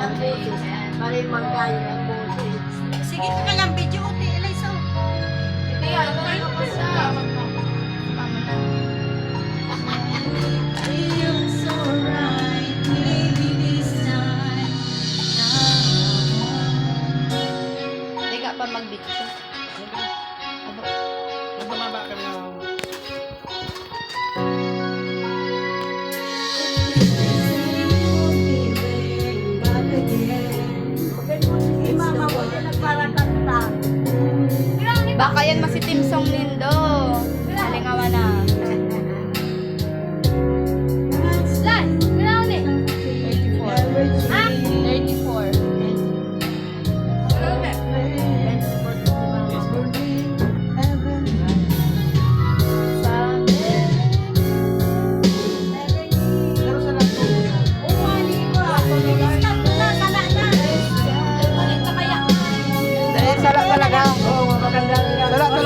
ang boses. Para magkaya ang boses. Sige, ito kayang video ko, Eliza. Hindi, ano na pa sa tama na. Feels alright, maybe this time. Hindi ka pa mag-video. Bumaba kami ng... Si mama mo, din nagparakanta. Baka yan mas si Tim Song ni